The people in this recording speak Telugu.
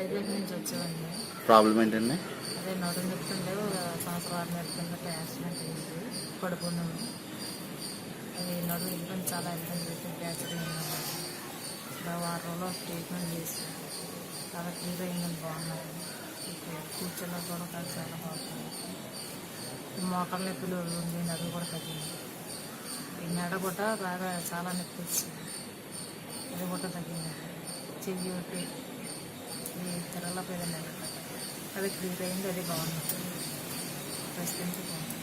వైజాగ్ నుంచి వచ్చామండి. ప్రాబ్లం ఏంటండి? అదే నడుము నొప్పుండే ఒక సంవత్సరం 6 నెలల కిందట యాక్సిడెంట్ అయింది. పడుకున్నాము. అది నడుము ఇబ్బంది, చాలా ఇబ్బంది పెట్టి ఫ్రాక్చర్ అయింది. ఇలా వారం రోజులు ట్రీట్మెంట్ చేసి చాలా క్లియర్ అయిందని బాగున్నారు. ఇప్పుడు కూర్చోలో కూడా చాలా బాగుంటుంది. మోకాళ్ళ నొప్పులు ఉంది, నడుము కూడా తగ్గింది. ఈ మెడ కూడా బాగా చాలా నొప్పి వచ్చింది, అది కూడా తగ్గింది. చెయ్యి ఒకటి ఈ తెరల పైన అది క్లియర్ అయింది, అది బాగుంది. ప్రస్తుతానికి బాగుంది.